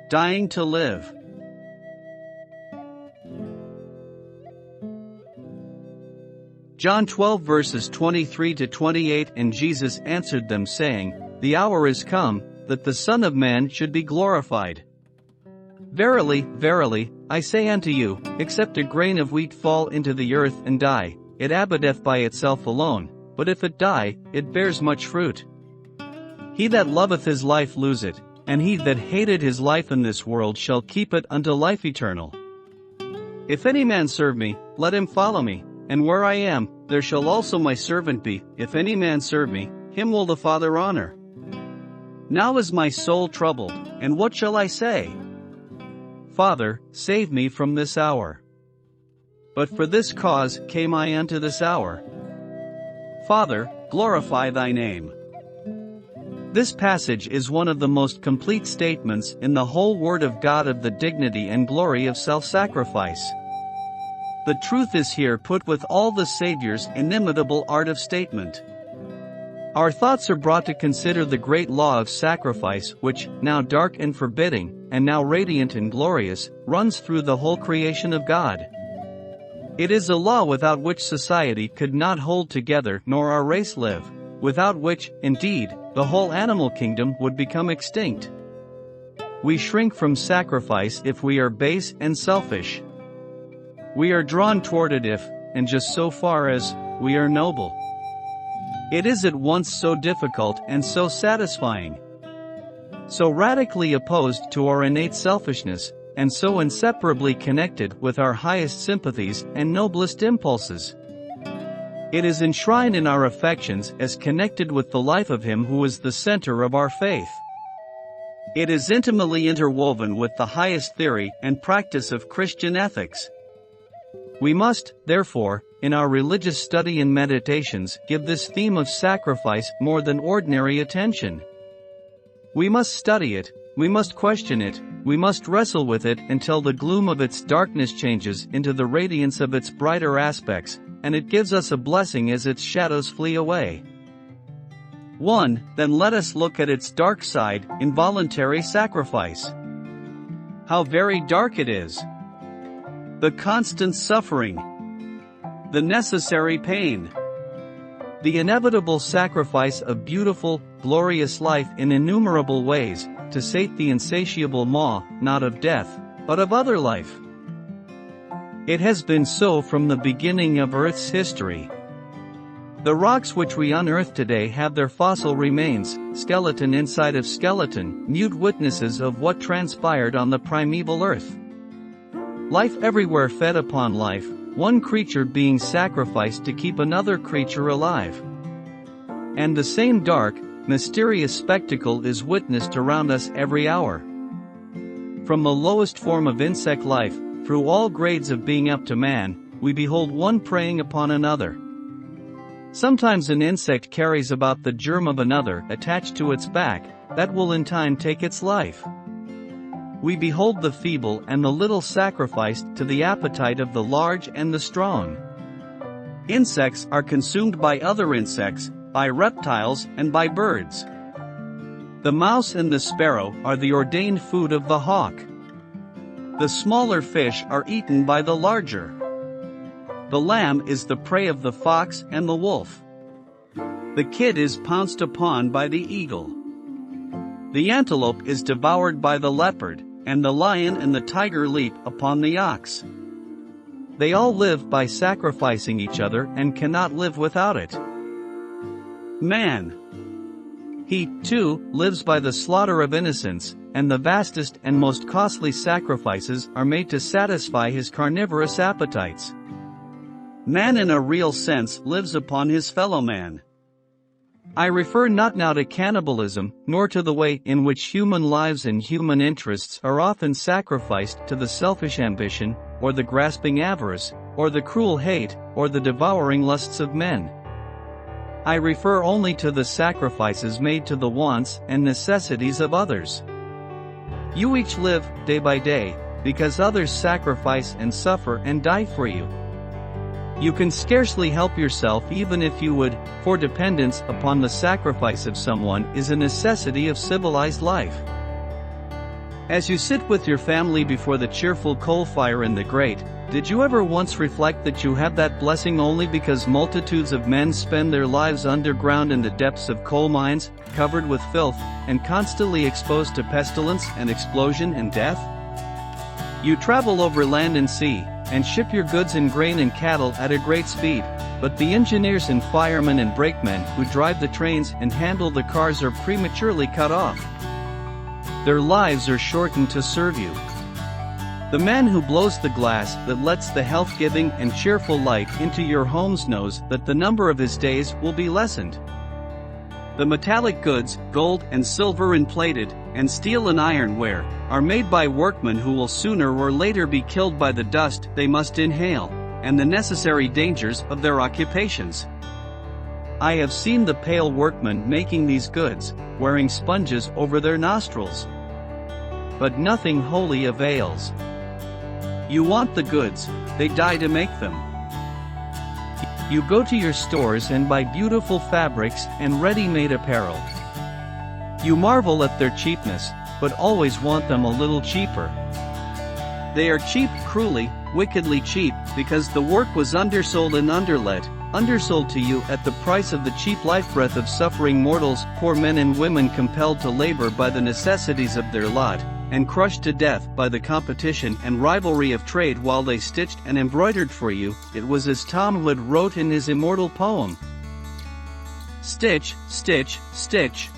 Dying to live. John 12 verses 23 to 28. And Jesus answered them saying, The hour is come, that the Son of Man should be glorified. Verily, verily, I say unto you, except a grain of wheat fall into the earth and die, it abideth by itself alone, but if it die, it bears much fruit. He that loveth his life lose it, and he that hated his life in this world shall keep it unto life eternal. If any man serve me, let him follow me, and where I am, there shall also my servant be. If any man serve me, him will the Father honor. Now is my soul troubled, and what shall I say? Father, save me from this hour. But for this cause came I unto this hour. Father, glorify thy name. This passage is one of the most complete statements in the whole Word of God of the dignity and glory of self-sacrifice. The truth is here put with all the Savior's inimitable art of statement. Our thoughts are brought to consider the great law of sacrifice which, now dark and forbidding, and now radiant and glorious, runs through the whole creation of God. It is a law without which society could not hold together nor our race live, without which, indeed, the whole animal kingdom would become extinct. We shrink from sacrifice if we are base and selfish. We are drawn toward it if, and just so far as, we are noble. It is at once so difficult and so satisfying. So radically opposed to our innate selfishness, and so inseparably connected with our highest sympathies and noblest impulses. It is enshrined in our affections as connected with the life of Him who is the center of our faith. It is intimately interwoven with the highest theory and practice of Christian ethics. We must, therefore, in our religious study and meditations, give this theme of sacrifice more than ordinary attention. We must study it, we must question it, we must wrestle with it until the gloom of its darkness changes into the radiance of its brighter aspects, and it gives us a blessing as its shadows flee away. 1. Then let us look at its dark side, involuntary sacrifice. How very dark it is! The constant suffering, the necessary pain, the inevitable sacrifice of beautiful, glorious life in innumerable ways, to sate the insatiable maw, not of death, but of other life. It has been so from the beginning of Earth's history. The rocks which we unearth today have their fossil remains, skeleton inside of skeleton, mute witnesses of what transpired on the primeval Earth. Life everywhere fed upon life, one creature being sacrificed to keep another creature alive. And the same dark, mysterious spectacle is witnessed around us every hour. From the lowest form of insect life, through all grades of being up to man, we behold one preying upon another. Sometimes an insect carries about the germ of another attached to its back, that will in time take its life. We behold the feeble and the little sacrificed to the appetite of the large and the strong. Insects are consumed by other insects, by reptiles and by birds. The mouse and the sparrow are the ordained food of the hawk. The smaller fish are eaten by the larger. The lamb is the prey of the fox and the wolf. The kid is pounced upon by the eagle. The antelope is devoured by the leopard, and the lion and the tiger leap upon the ox. They all live by sacrificing each other and cannot live without it. Man. He, too, lives by the slaughter of innocents, and the vastest and most costly sacrifices are made to satisfy his carnivorous appetites. Man in a real sense lives upon his fellow man. I refer not now to cannibalism, nor to the way in which human lives and human interests are often sacrificed to the selfish ambition, or the grasping avarice, or the cruel hate, or the devouring lusts of men. I refer only to the sacrifices made to the wants and necessities of others. You each live, day by day, because others sacrifice and suffer and die for you. You can scarcely help yourself even if you would, for dependence upon the sacrifice of someone is a necessity of civilized life. As you sit with your family before the cheerful coal fire in the grate, did you ever once reflect that you have that blessing only because multitudes of men spend their lives underground in the depths of coal mines, covered with filth, and constantly exposed to pestilence and explosion and death? You travel over land and sea, and ship your goods and grain and cattle at a great speed, but the engineers and firemen and brakemen who drive the trains and handle the cars are prematurely cut off. Their lives are shortened to serve you. The man who blows the glass that lets the health-giving and cheerful light into your homes knows that the number of his days will be lessened. The metallic goods, gold and silver and plated, and steel and ironware, are made by workmen who will sooner or later be killed by the dust they must inhale, and the necessary dangers of their occupations. I have seen the pale workmen making these goods, wearing sponges over their nostrils. But nothing holy avails. You want the goods, they die to make them. You go to your stores and buy beautiful fabrics and ready-made apparel. You marvel at their cheapness, but always want them a little cheaper. They are cheap, cruelly, wickedly cheap, because the work was undersold and undersold to you at the price of the cheap life-breath of suffering mortals, poor men and women compelled to labor by the necessities of their lot, and crushed to death by the competition and rivalry of trade while they stitched and embroidered for you. It was as Tom Hood wrote in his immortal poem. Stitch, stitch, stitch.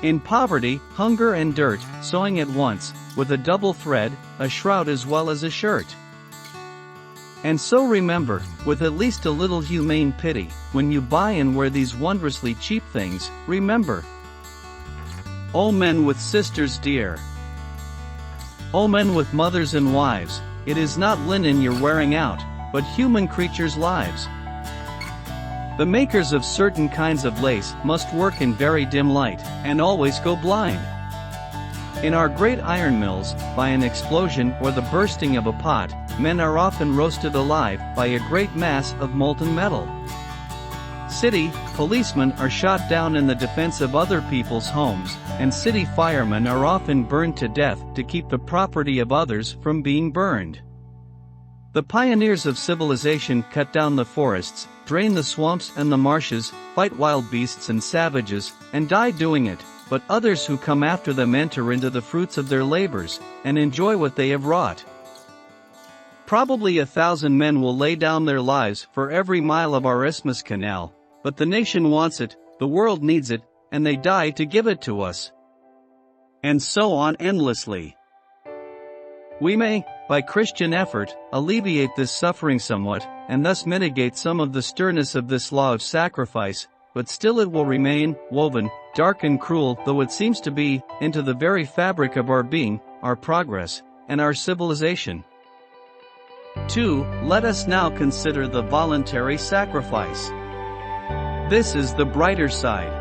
In poverty, hunger and dirt, sewing at once, with a double thread, a shroud as well as a shirt. And so remember, with at least a little humane pity, when you buy and wear these wondrously cheap things, remember. O men with sisters dear. O men with mothers and wives, it is not linen you're wearing out, but human creatures' lives. The makers of certain kinds of lace must work in very dim light, and always go blind. In our great iron mills, by an explosion or the bursting of a pot, men are often roasted alive by a great mass of molten metal. City policemen are shot down in the defense of other people's homes, and city firemen are often burned to death to keep the property of others from being burned. The pioneers of civilization cut down the forests, drain the swamps and the marshes, fight wild beasts and savages, and die doing it, but others who come after them enter into the fruits of their labors, and enjoy what they have wrought. Probably 1,000 men will lay down their lives for every mile of our Isthmus Canal, but the nation wants it, the world needs it, and they die to give it to us. And so on endlessly. We may, by Christian effort, alleviate this suffering somewhat, and thus mitigate some of the sternness of this law of sacrifice, but still it will remain, woven, dark and cruel though it seems to be, into the very fabric of our being, our progress, and our civilization. 2. Let us now consider the voluntary sacrifice. This is the brighter side.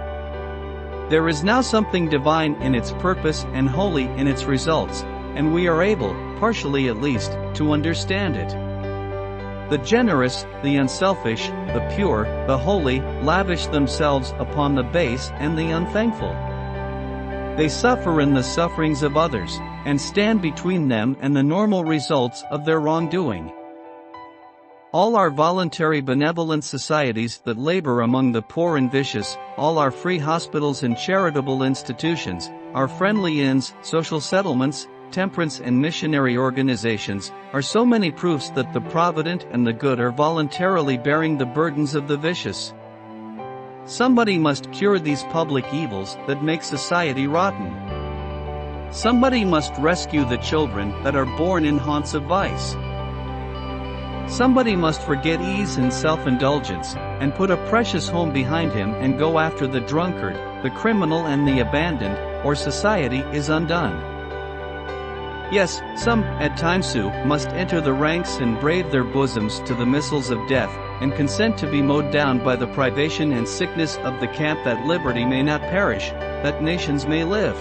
There is now something divine in its purpose and holy in its results, and we are able, partially at least, to understand it. The generous, the unselfish, the pure, the holy, lavish themselves upon the base and the unthankful. They suffer in the sufferings of others, and stand between them and the normal results of their wrongdoing. All our voluntary benevolent societies that labor among the poor and vicious, all our free hospitals and charitable institutions, our friendly inns, social settlements, temperance and missionary organizations, are so many proofs that the provident and the good are voluntarily bearing the burdens of the vicious. Somebody must cure these public evils that make society rotten. Somebody must rescue the children that are born in haunts of vice. Somebody must forget ease and self-indulgence, and put a precious home behind him and go after the drunkard, the criminal and the abandoned, or society is undone. Yes, some, at times too, must enter the ranks and brave their bosoms to the missiles of death, and consent to be mowed down by the privation and sickness of the camp that liberty may not perish, that nations may live.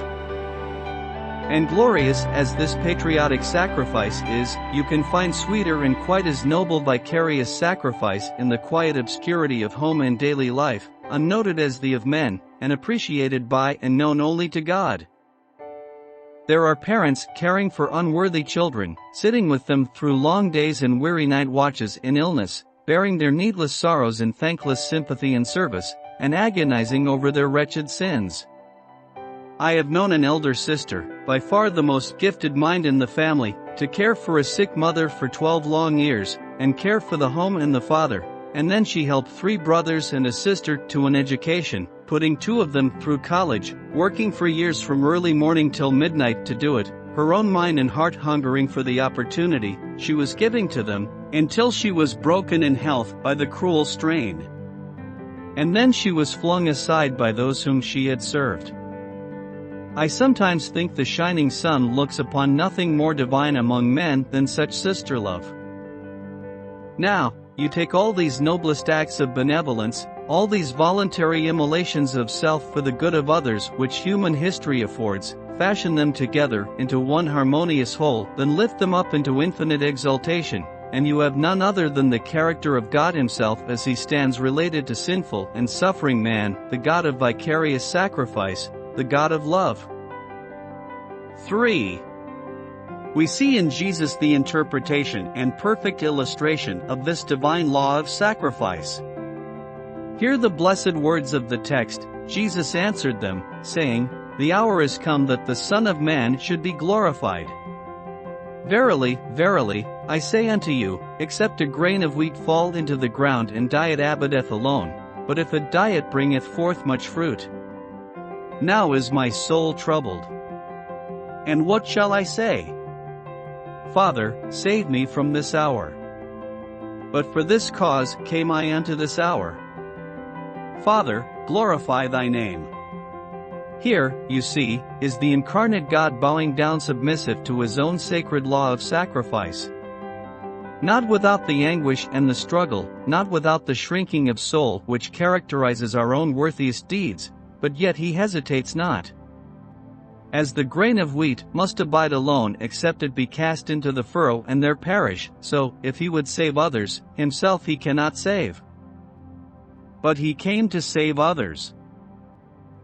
And glorious as this patriotic sacrifice is, you can find sweeter and quite as noble vicarious sacrifice in the quiet obscurity of home and daily life, unnoted as the of men, and appreciated by and known only to God. There are parents caring for unworthy children, sitting with them through long days and weary night watches in illness, bearing their needless sorrows in thankless sympathy and service, and agonizing over their wretched sins. I have known an elder sister, by far the most gifted mind in the family, to care for a sick mother for 12 long years, and care for the home and the father, and then she helped 3 brothers and a sister to an education, putting 2 of them through college, working for years from early morning till midnight to do it, her own mind and heart hungering for the opportunity she was giving to them, until she was broken in health by the cruel strain. And then she was flung aside by those whom she had served. I sometimes think the shining sun looks upon nothing more divine among men than such sister love. Now, you take all these noblest acts of benevolence, all these voluntary immolations of self for the good of others which human history affords, fashion them together into one harmonious whole, then lift them up into infinite exaltation, and you have none other than the character of God Himself as He stands related to sinful and suffering man, the God of vicarious sacrifice, the God of love. 3. We see in Jesus the interpretation and perfect illustration of this divine law of sacrifice. Hear the blessed words of the text. Jesus answered them, saying, "The hour is come that the Son of Man should be glorified. Verily, verily, I say unto you, except a grain of wheat fall into the ground and die, it abideth alone, but if it die, it bringeth forth much fruit. Now is my soul troubled. And what shall I say? Father, save me from this hour. But for this cause came I unto this hour. Father, glorify thy name." Here, you see, is the incarnate God bowing down submissive to His own sacred law of sacrifice. Not without the anguish and the struggle, not without the shrinking of soul which characterizes our own worthiest deeds, but yet He hesitates not. As the grain of wheat must abide alone except it be cast into the furrow and there perish, so, if He would save others, Himself He cannot save. But He came to save others.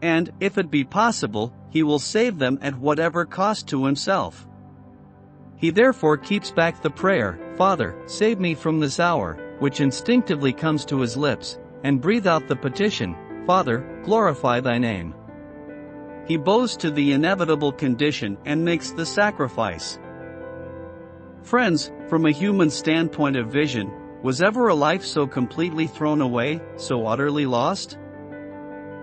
And, if it be possible, He will save them at whatever cost to Himself. He therefore keeps back the prayer, "Father, save me from this hour," which instinctively comes to His lips, and breathe out the petition, "Father, glorify thy name." He bows to the inevitable condition and makes the sacrifice. Friends, from a human standpoint of vision, was ever a life so completely thrown away, so utterly lost?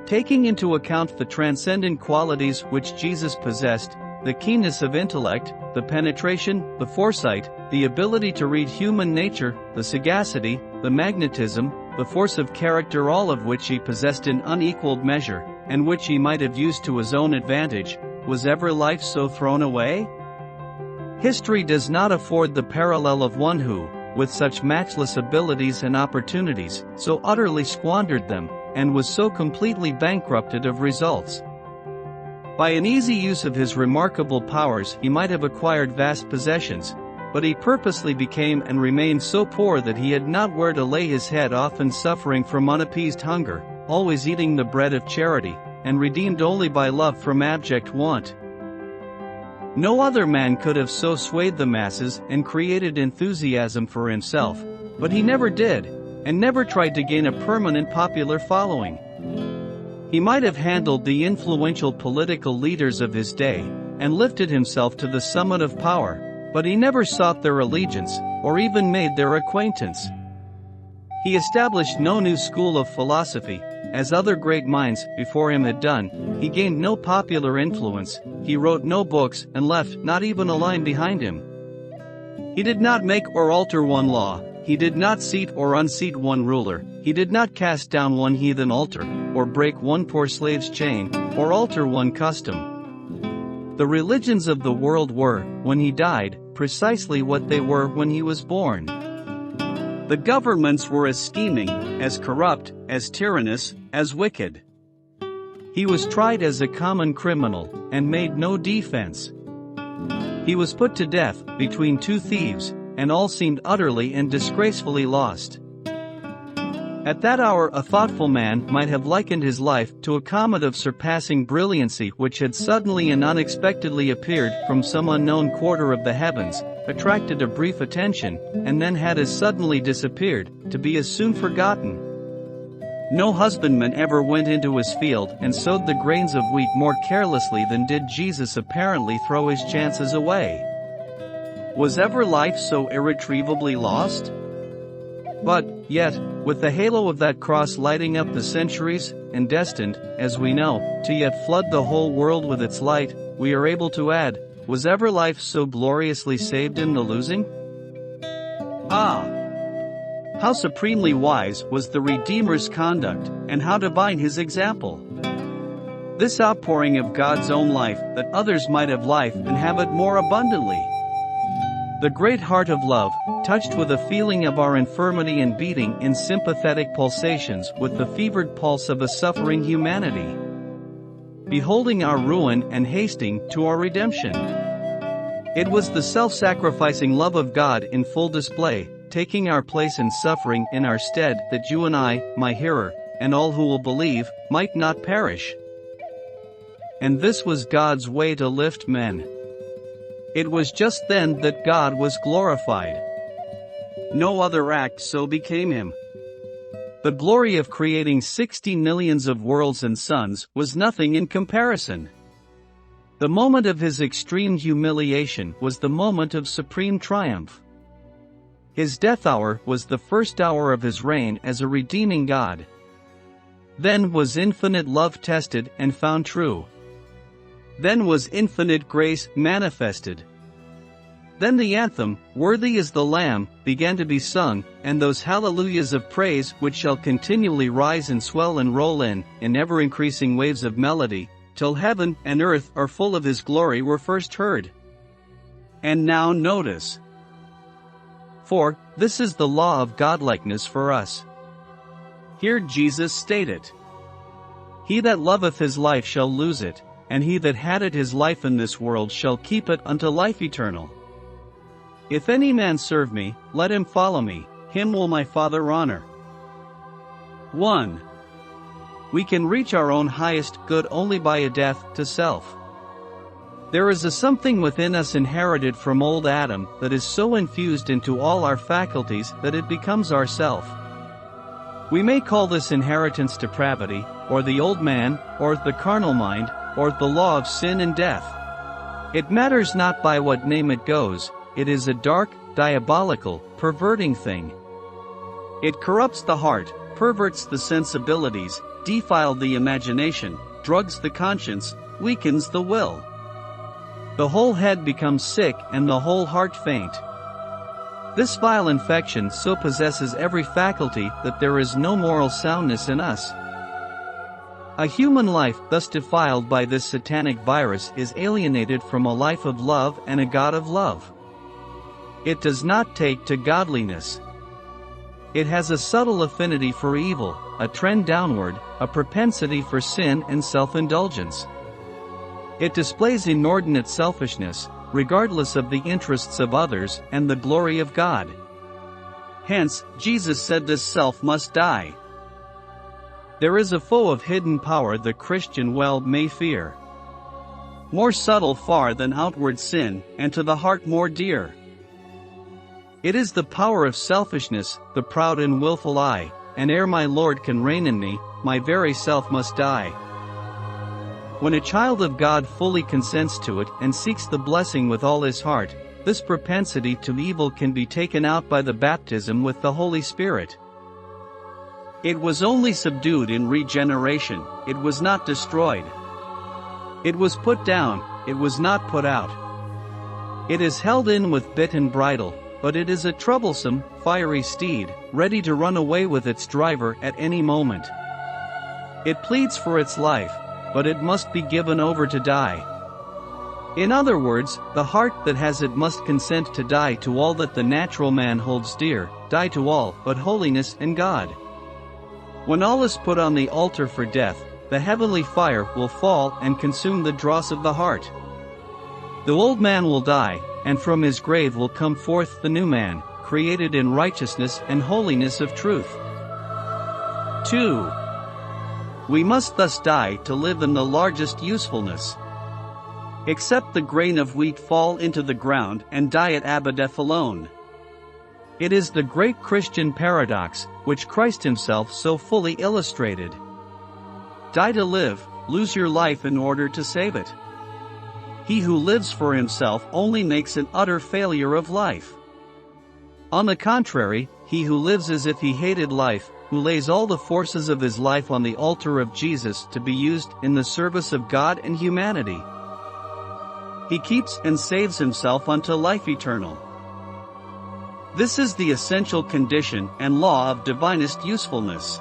Taking into account the transcendent qualities which Jesus possessed, the keenness of intellect, the penetration, the foresight, the ability to read human nature, the sagacity, the magnetism, the force of character, all of which He possessed in unequaled measure, and which He might have used to His own advantage, was ever life so thrown away? History does not afford the parallel of one who, with such matchless abilities and opportunities, so utterly squandered them, and was so completely bankrupted of results. By an easy use of his remarkable powers he might have acquired vast possessions, but he purposely became and remained so poor that he had not where to lay his head, often suffering from unappeased hunger, always eating the bread of charity, and redeemed only by love from abject want. No other man could have so swayed the masses and created enthusiasm for himself, but he never did, and never tried to gain a permanent popular following. He might have handled the influential political leaders of his day, and lifted himself to the summit of power, but he never sought their allegiance, or even made their acquaintance. He established no new school of philosophy, as other great minds before him had done. He gained no popular influence, he wrote no books, and left not even a line behind him. He did not make or alter one law, he did not seat or unseat one ruler, he did not cast down one heathen altar, or break one poor slave's chain, or alter one custom. The religions of the world were, when he died, precisely what they were when he was born. The governments were as scheming, as corrupt, as tyrannous, as wicked. He was tried as a common criminal, and made no defense. He was put to death, between two thieves, and all seemed utterly and disgracefully lost. At that hour a thoughtful man might have likened his life to a comet of surpassing brilliancy which had suddenly and unexpectedly appeared from some unknown quarter of the heavens, attracted a brief attention, and then had as suddenly disappeared, to be as soon forgotten. No husbandman ever went into his field and sowed the grains of wheat more carelessly than did Jesus apparently throw his chances away. Was ever life so irretrievably lost? But, yet, with the halo of that cross lighting up the centuries, and destined, as we know, to yet flood the whole world with its light, we are able to add, was ever life so gloriously saved in the losing? Ah! How supremely wise was the Redeemer's conduct, and how divine his example! This outpouring of God's own life, that others might have life and have it more abundantly. The great heart of love, touched with a feeling of our infirmity and beating in sympathetic pulsations with the fevered pulse of a suffering humanity, beholding our ruin and hasting to our redemption. It was the self-sacrificing love of God in full display, taking our place in suffering in our stead, that you and I, my hearer, and all who will believe, might not perish. And this was God's way to lift men. It was just then that God was glorified. No other act so became him. The glory of creating 60 millions of worlds and suns was nothing in comparison. The moment of his extreme humiliation was the moment of supreme triumph. His death hour was the first hour of his reign as a redeeming God. Then was infinite love tested and found true. Then was infinite grace manifested. Then the anthem, "Worthy is the Lamb," began to be sung, and those hallelujahs of praise which shall continually rise and swell and roll in ever-increasing waves of melody, till heaven and earth are full of his glory were first heard. And now notice. For, this is the law of godlikeness for us. Here Jesus stated, "He that loveth his life shall lose it, and he that hateth his life in this world shall keep it unto life eternal. If any man serve me, let him follow me, him will my Father honor." 1. We can reach our own highest good only by a death to self. There is a something within us inherited from old Adam that is so infused into all our faculties that it becomes our self. We may call this inheritance depravity, or the old man, or the carnal mind, or the law of sin and death. It matters not by what name it goes, it is a dark, diabolical, perverting thing. It corrupts the heart, perverts the sensibilities, defiles the imagination, drugs the conscience, weakens the will. The whole head becomes sick and the whole heart faint. This vile infection so possesses every faculty that there is no moral soundness in us. A human life thus defiled by this satanic virus is alienated from a life of love and a God of love. It does not take to godliness. It has a subtle affinity for evil, a trend downward, a propensity for sin and self-indulgence. It displays inordinate selfishness, regardless of the interests of others and the glory of God. Hence, Jesus said this self must die. There is a foe of hidden power the Christian well may fear. More subtle far than outward sin, and to the heart more dear. It is the power of selfishness, the proud and willful I, and ere my Lord can reign in me, my very self must die. When a child of God fully consents to it and seeks the blessing with all his heart, this propensity to evil can be taken out by the baptism with the Holy Spirit. It was only subdued in regeneration, it was not destroyed. It was put down, it was not put out. It is held in with bit and bridle, but it is a troublesome, fiery steed, ready to run away with its driver at any moment. It pleads for its life, but it must be given over to die. In other words, the heart that has it must consent to die to all that the natural man holds dear, die to all but holiness and God. When all is put on the altar for death, the heavenly fire will fall and consume the dross of the heart. The old man will die, and from his grave will come forth the new man, created in righteousness and holiness of truth. 2. We must thus die to live in the largest usefulness. Except the grain of wheat fall into the ground and die at Abadeath alone. It is the great Christian paradox, which Christ himself so fully illustrated. Die to live, lose your life in order to save it. He who lives for himself only makes an utter failure of life. On the contrary, he who lives as if he hated life, who lays all the forces of his life on the altar of Jesus to be used in the service of God and humanity. He keeps and saves himself unto life eternal. This is the essential condition and law of divinest usefulness.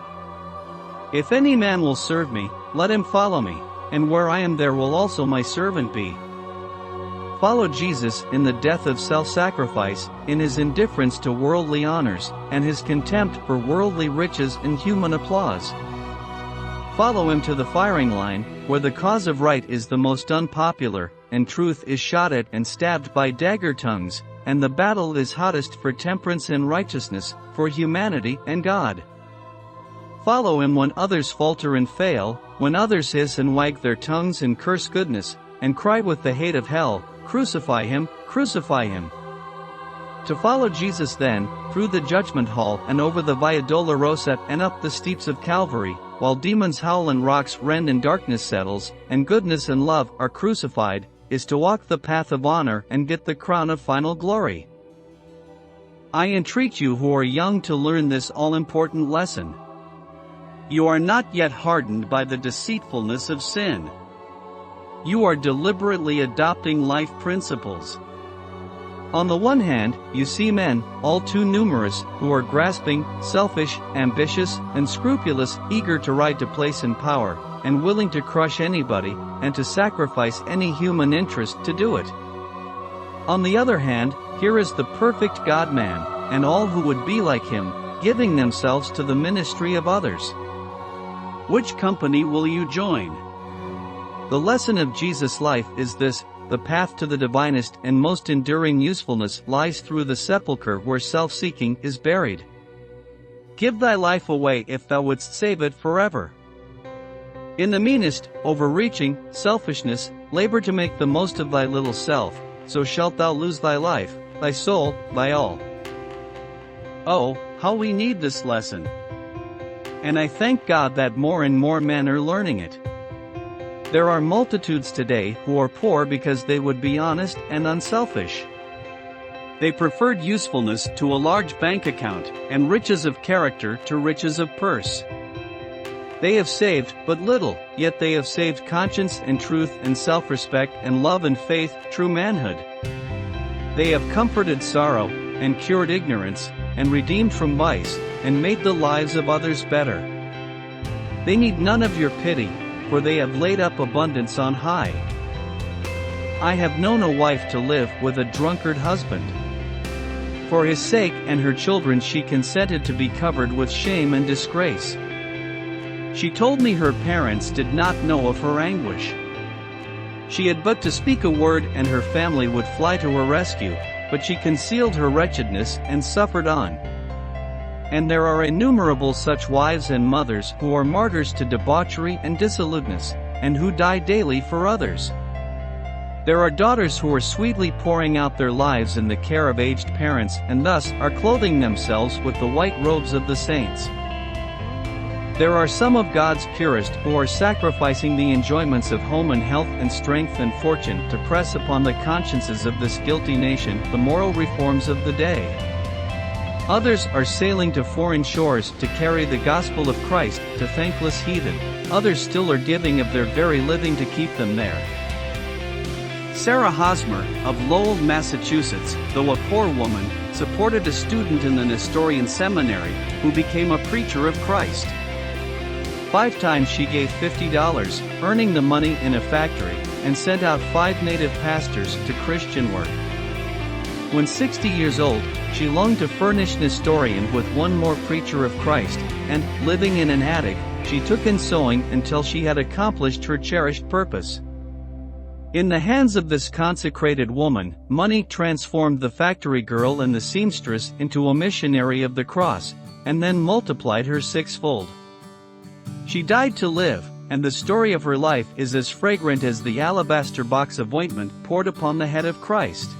If any man will serve me, let him follow me, and where I am there will also my servant be. Follow Jesus in the death of self-sacrifice, in his indifference to worldly honors, and his contempt for worldly riches and human applause. Follow him to the firing line, where the cause of right is the most unpopular, and truth is shot at and stabbed by dagger tongues, and the battle is hottest for temperance and righteousness, for humanity and God. Follow him when others falter and fail, when others hiss and wag their tongues and curse goodness, and cry with the hate of hell, crucify him, crucify him. To follow Jesus then, through the judgment hall and over the Via Dolorosa and up the steeps of Calvary, while demons howl and rocks rend and darkness settles, and goodness and love are crucified, is to walk the path of honor and get the crown of final glory. I entreat you who are young to learn this all-important lesson. You are not yet hardened by the deceitfulness of sin. You are deliberately adopting life principles. On the one hand, you see men, all too numerous, who are grasping, selfish, ambitious, and scrupulous, eager to ride to place and power, and willing to crush anybody, and to sacrifice any human interest to do it. On the other hand, here is the perfect God-man, and all who would be like him, giving themselves to the ministry of others. Which company will you join? The lesson of Jesus' life is this: the path to the divinest and most enduring usefulness lies through the sepulchre where self-seeking is buried. Give thy life away if thou wouldst save it forever. In the meanest, overreaching, selfishness, labor to make the most of thy little self, so shalt thou lose thy life, thy soul, thy all. Oh, how we need this lesson! And I thank God that more and more men are learning it. There are multitudes today who are poor because they would be honest and unselfish. They preferred usefulness to a large bank account, and riches of character to riches of purse. They have saved but little, yet they have saved conscience and truth and self-respect and love and faith, true manhood. They have comforted sorrow, and cured ignorance, and redeemed from vice, and made the lives of others better. They need none of your pity, for they have laid up abundance on high. I have known a wife to live with a drunkard husband. For his sake and her children she consented to be covered with shame and disgrace. She told me her parents did not know of her anguish. She had but to speak a word and her family would fly to her rescue, but she concealed her wretchedness and suffered on. And there are innumerable such wives and mothers who are martyrs to debauchery and dissoluteness, and who die daily for others. There are daughters who are sweetly pouring out their lives in the care of aged parents and thus are clothing themselves with the white robes of the saints. There are some of God's purest who are sacrificing the enjoyments of home and health and strength and fortune to press upon the consciences of this guilty nation the moral reforms of the day. Others are sailing to foreign shores to carry the gospel of Christ to thankless heathen. Others still are giving of their very living to keep them there. Sarah Hosmer, of Lowell, Massachusetts, though a poor woman, supported a student in the Nestorian seminary, who became a preacher of Christ. 5 times she gave $50, earning the money in a factory, and sent out 5 native pastors to Christian work. When 60 years old, she longed to furnish Nestorian with one more preacher of Christ, and, living in an attic, she took in sewing until she had accomplished her cherished purpose. In the hands of this consecrated woman, money transformed the factory girl and the seamstress into a missionary of the cross, and then multiplied her 6-fold. She died to live, and the story of her life is as fragrant as the alabaster box of ointment poured upon the head of Christ.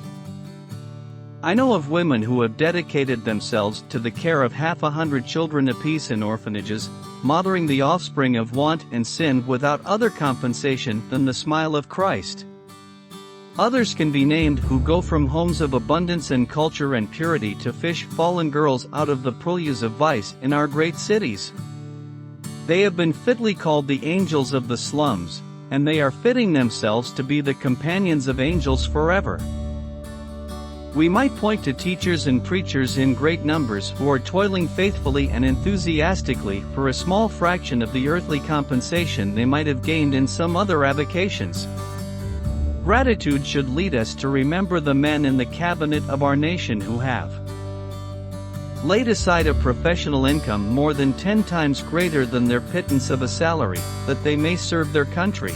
I know of women who have dedicated themselves to the care of 50 children apiece in orphanages, mothering the offspring of want and sin without other compensation than the smile of Christ. Others can be named who go from homes of abundance and culture and purity to fish fallen girls out of the purlieus of vice in our great cities. They have been fitly called the angels of the slums, and they are fitting themselves to be the companions of angels forever. We might point to teachers and preachers in great numbers who are toiling faithfully and enthusiastically for a small fraction of the earthly compensation they might have gained in some other avocations. Gratitude should lead us to remember the men in the cabinet of our nation who have laid aside a professional income more than 10 times greater than their pittance of a salary, that they may serve their country.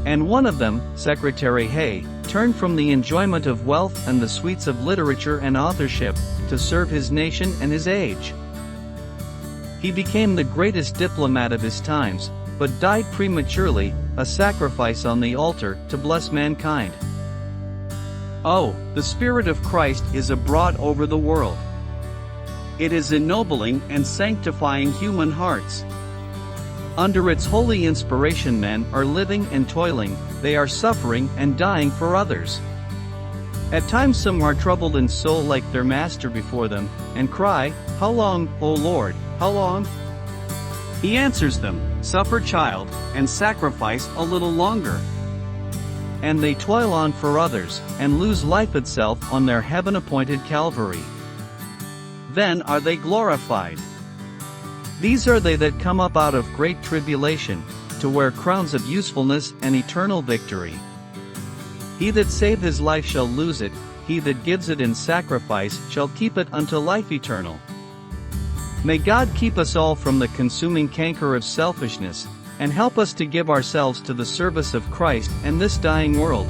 And one of them, Secretary Hay, turned from the enjoyment of wealth and the sweets of literature and authorship, to serve his nation and his age. He became the greatest diplomat of his times, but died prematurely, a sacrifice on the altar to bless mankind. Oh, the Spirit of Christ is abroad over the world. It is ennobling and sanctifying human hearts. Under its holy inspiration, men are living and toiling, they are suffering and dying for others. At times some are troubled in soul like their master before them, and cry, "How long, O Lord, how long?" He answers them, "Suffer, child, and sacrifice a little longer." And they toil on for others, and lose life itself on their heaven-appointed Calvary. Then are they glorified. These are they that come up out of great tribulation, to wear crowns of usefulness and eternal victory. He that saved his life shall lose it, he that gives it in sacrifice shall keep it unto life eternal. May God keep us all from the consuming canker of selfishness, and help us to give ourselves to the service of Christ and this dying world.